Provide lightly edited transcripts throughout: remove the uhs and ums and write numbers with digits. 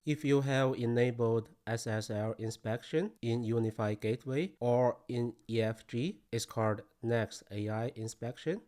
If you have enabled SSL inspection in UniFi gateway or in EFG, it's called Next AI inspection.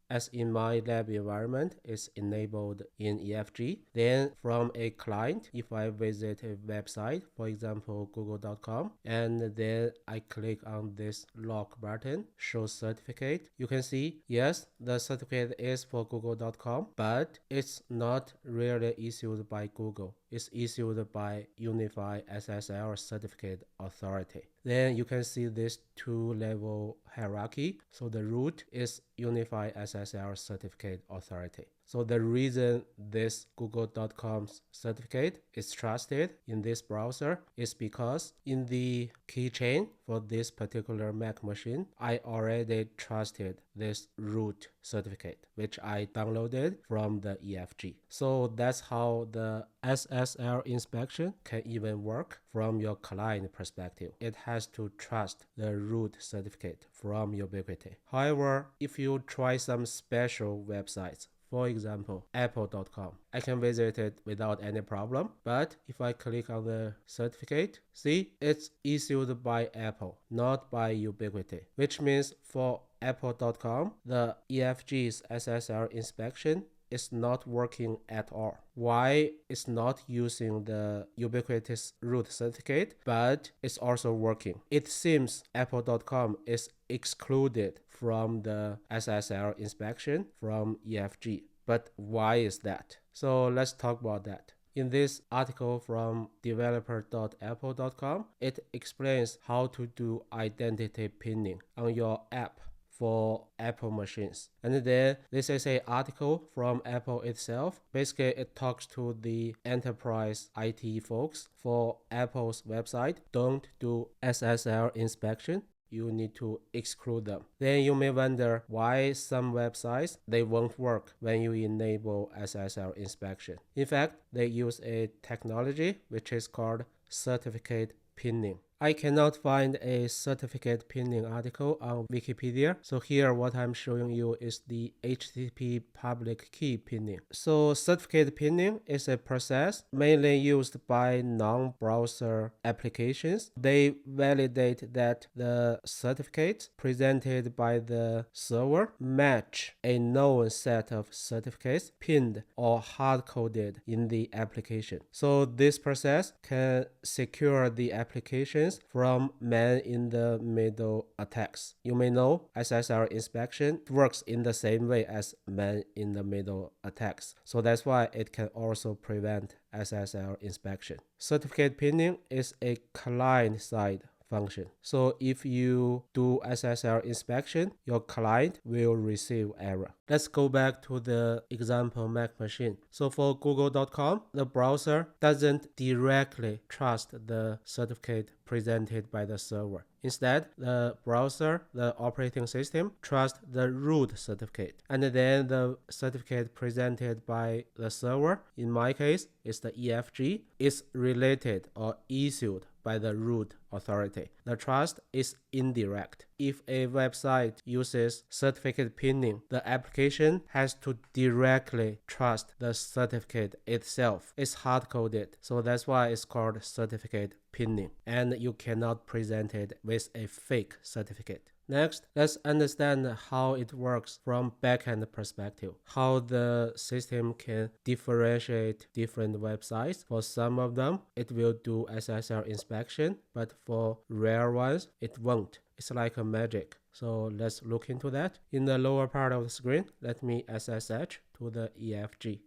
As in my lab environment is enabled in EFG. Then from a client, if I visit a website, for example, google.com, and then I click on this lock button, show certificate, you can see, yes, the certificate is for google.com, but it's not really issued by Google. It's issued by UniFi SSL Certificate Authority. Then you can see this two-level hierarchy. So the root is UniFi SSL Certificate Authority. So the reason this google.com's certificate is trusted in this browser is because in the keychain for this particular Mac machine, I already trusted this root certificate, which I downloaded from the EFG. So that's how the SSL inspection can even work from your client perspective. It has to trust the root certificate from Ubiquiti. However, if you try some special websites, for example, apple.com, I can visit it without any problem. But if I click on the certificate, see, it's issued by Apple, not by Ubiquiti, which means for apple.com, the EFG's SSL inspection is not working at all. Why it's not using the Ubiquiti's root certificate, but it's also working? It seems apple.com is excluded from the SSL inspection from EFG. But why is that? So let's talk about that. In this article from developer.apple.com, it explains how to do identity pinning on your app for Apple machines. And then this is an article from Apple itself. Basically, it talks to the enterprise IT folks for Apple's website. Don't do SSL inspection. You need to exclude them. Then you may wonder why some websites, they won't work when you enable SSL inspection. In fact, they use a technology which is called certificate pinning. I cannot find a certificate pinning article on Wikipedia. So here what I'm showing you is the HTTP public key pinning. So certificate pinning is a process mainly used by non-browser applications. They validate that the certificates presented by the server match a known set of certificates pinned or hard-coded in the application. So this process can secure the applications from man-in-the-middle attacks. You may know SSL inspection works in the same way as man-in-the-middle attacks. So that's why it can also prevent SSL inspection. Certificate pinning is a client-side function. So if you do SSL inspection, your client will receive error. Let's go back to the example Mac machine. So for google.com, the browser doesn't directly trust the certificate presented by the server. Instead, the browser, the operating system, trusts the root certificate. And then the certificate presented by the server, in my case, is the EFG, is related or issued by the root authority. The trust is indirect. If a website uses certificate pinning, the application has to directly trust the certificate itself. It's hard-coded, so that's why it's called certificate pinning. And you cannot present it with a fake certificate. Next, let's understand how it works from backend perspective, how the system can differentiate different websites. For some of them, it will do SSL inspection, but for rare ones, it won't. It's like a magic. So let's look into that. In the lower part of the screen, let me SSH to the EFG.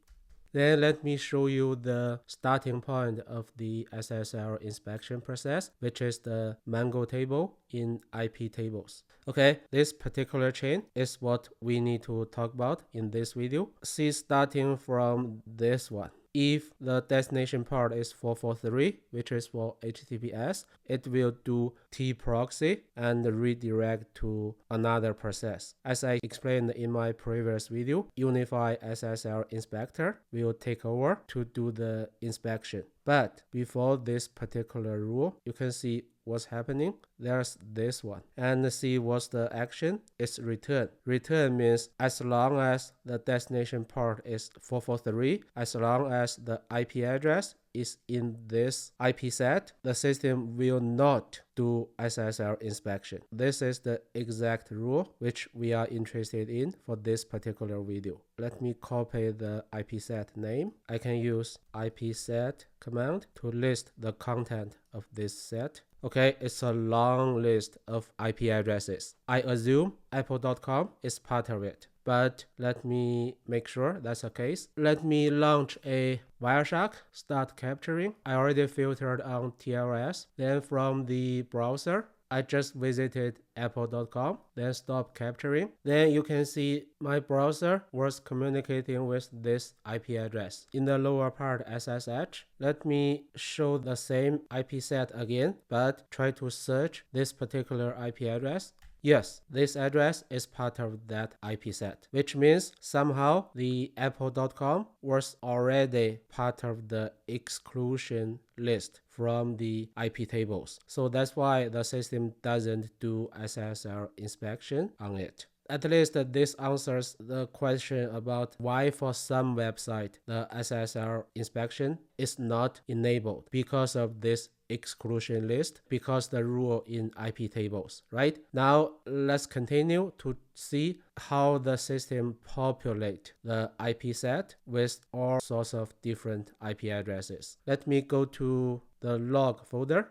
Then let me show you the starting point of the SSL inspection process, which is the Mango table in IP tables. Okay, this particular chain is what we need to talk about in this video. See, starting from this one. If the destination port is 443, which is for HTTPS, it will do tproxy and redirect to another process. As I explained in my previous video, UniFi SSL inspector will take over to do the inspection. But before this particular rule, you can see what's happening. There's this one. And see what's the action? It's return. Return means as long as the destination port is 443, as long as the IP address is in this IP set, the system will not do SSL inspection. This is the exact rule which we are interested in for this particular video. Let me copy the IP set name. I can use IP set command to list the content of this set. Okay, it's a long list of IP addresses. I assume apple.com is part of it, but let me make sure that's the case. Let me launch a Wireshark, start capturing. I already filtered on TLS. Then from the browser, I just visited apple.com, then stop capturing. Then you can see my browser was communicating with this IP address. In the lower part SSH, let me show the same IP set again, but try to search this particular IP address. Yes, this address is part of that IP set, which means somehow the apple.com was already part of the exclusion list from the IP tables. So that's why the system doesn't do SSL inspection on it. At least this answers the question about why for some website the SSL inspection is not enabled because of this exclusion list, because the rule in IP tables, right? Now let's continue to see how the system populate the IP set with all sorts of different IP addresses. Let me go to the log folder.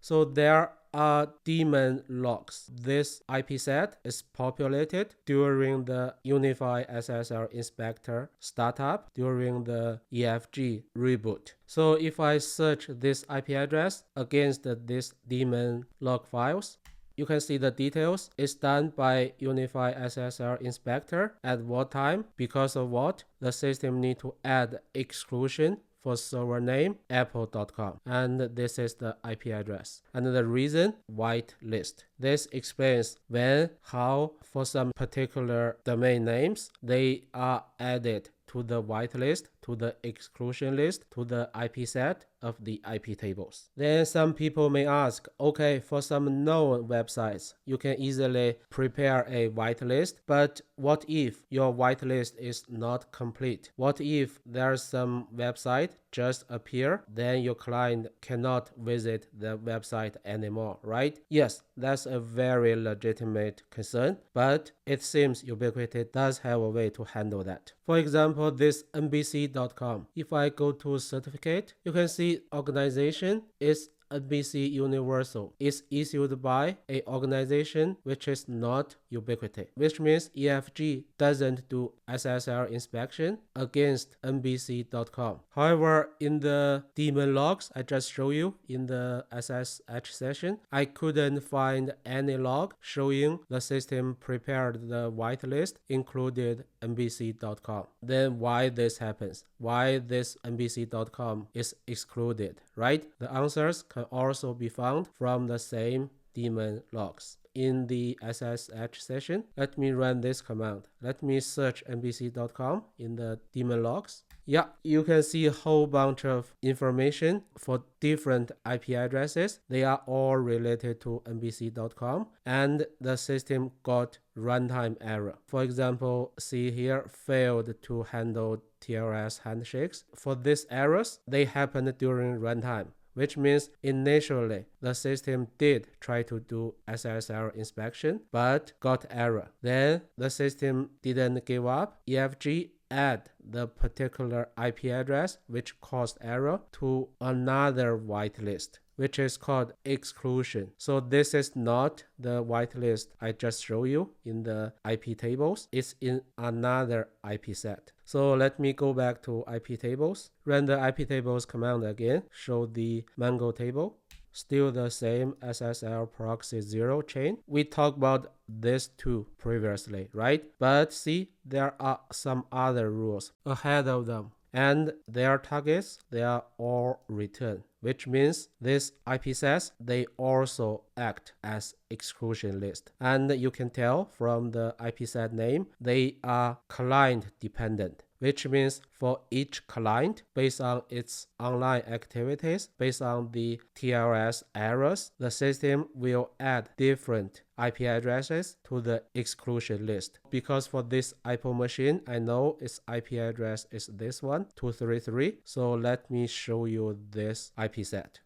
So there are daemon logs. This IP set is populated during the UniFi SSL inspector startup during the EFG reboot. So if I search this IP address against this daemon log files, you can see the details. It's done by UniFi SSL inspector. At what time? Because of what? The system need to add exclusion for server name apple.com, and this is the IP address, and the reason whitelist. This explains when, how for some particular domain names they are added to the whitelist, to the exclusion list, to the IP set of the IP tables. Then some people may ask, okay, for some known websites, you can easily prepare a whitelist, but what if your whitelist is not complete? What if there's some website just appear, then your client cannot visit the website anymore, right? Yes, that's a very legitimate concern, but it seems Ubiquiti does have a way to handle that. For example, this NBC.com. If I go to certificate, you can see organization is NBC Universal is issued by an organization which is not Ubiquiti, which means EFG doesn't do SSL inspection against NBC.com. However, in the daemon logs I just showed you in the SSH session, I couldn't find any log showing the system prepared the whitelist included NBC.com. Then why this happens? Why this NBC.com is excluded, right? The answers can also be found from the same daemon logs. In the SSH session, let me run this command. Let me search NBC.com in the daemon logs. Yeah, you can see a whole bunch of information for different IP addresses. They are all related to NBC.com, and the system got runtime error. For example, see here, failed to handle TLS handshakes. For these errors, they happened during runtime, which means initially the system did try to do SSL inspection, but got error. Then the system didn't give up. EFG add the particular IP address which caused error to another whitelist, which is called exclusion. So this is not the whitelist I just showed you in the IP tables. It's in another IP set. So let me go back to IP tables, run the IP tables command again, show the Mango table. Still the same SSL proxy 0 chain. We talked about this two previously, right? But see, there are some other rules ahead of them. And their targets, they are all return, which means these IP sets, they also act as exclusion list. And you can tell from the IP set name, they are client dependent. which means for each client, based on its online activities, based on the TLS errors, the system will add different IP addresses to the exclusion list. Because for this iPhone machine, I know its IP address is this one, 233. So let me show you this IP set.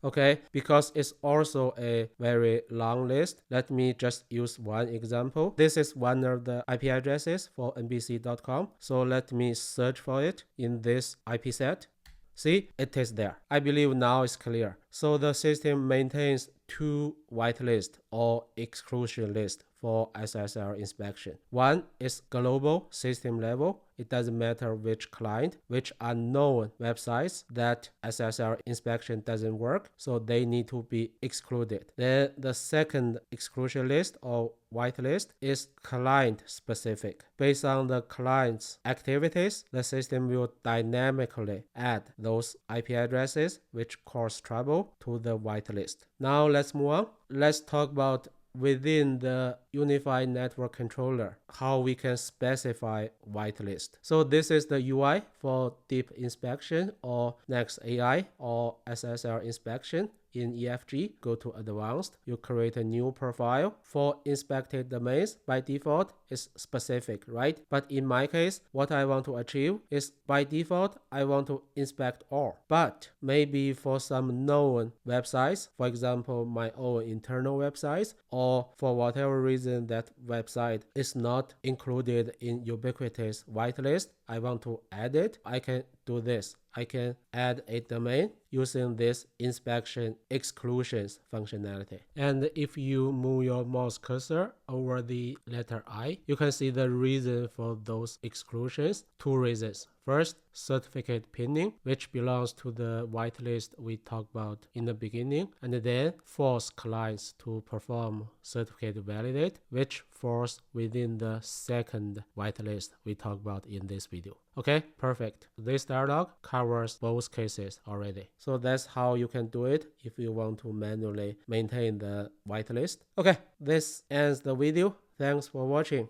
Okay, because it's also a very long list, let me just use one example. This is one of the IP addresses for nbc.com. So let me search for it in this IP set. See, it is there. I believe now it's clear. So the system maintains two whitelist or exclusion list for SSL inspection. One is global system level. It doesn't matter which client, which unknown websites that SSL inspection doesn't work, so they need to be excluded. Then the second exclusion list or whitelist is client specific. Based on the client's activities, the system will dynamically add those IP addresses which cause trouble to the whitelist. Now let's move on. Let's talk about within the UniFi network controller, how we can specify whitelist. So this is the UI for deep inspection or next AI or SSL inspection. In EFG, go to advanced, you create a new profile. For inspected domains, by default, it's specific, right? But in my case, what I want to achieve is by default, I want to inspect all. But maybe for some known websites, for example, my own internal websites, or for whatever reason that website is not included in Ubiquiti's whitelist, I want to add it, I can do this. I can add a domain using this inspection exclusions functionality. And if you move your mouse cursor over the letter I, you can see the reason for those exclusions. Two reasons. First, certificate pinning, which belongs to the whitelist we talked about in the beginning, and then force clients to perform certificate validate, which falls within the second whitelist we talked about in this video. Okay, perfect. This dialog covers both cases already. So that's how you can do it if you want to manually maintain the whitelist. Okay, this ends the video. Thanks for watching.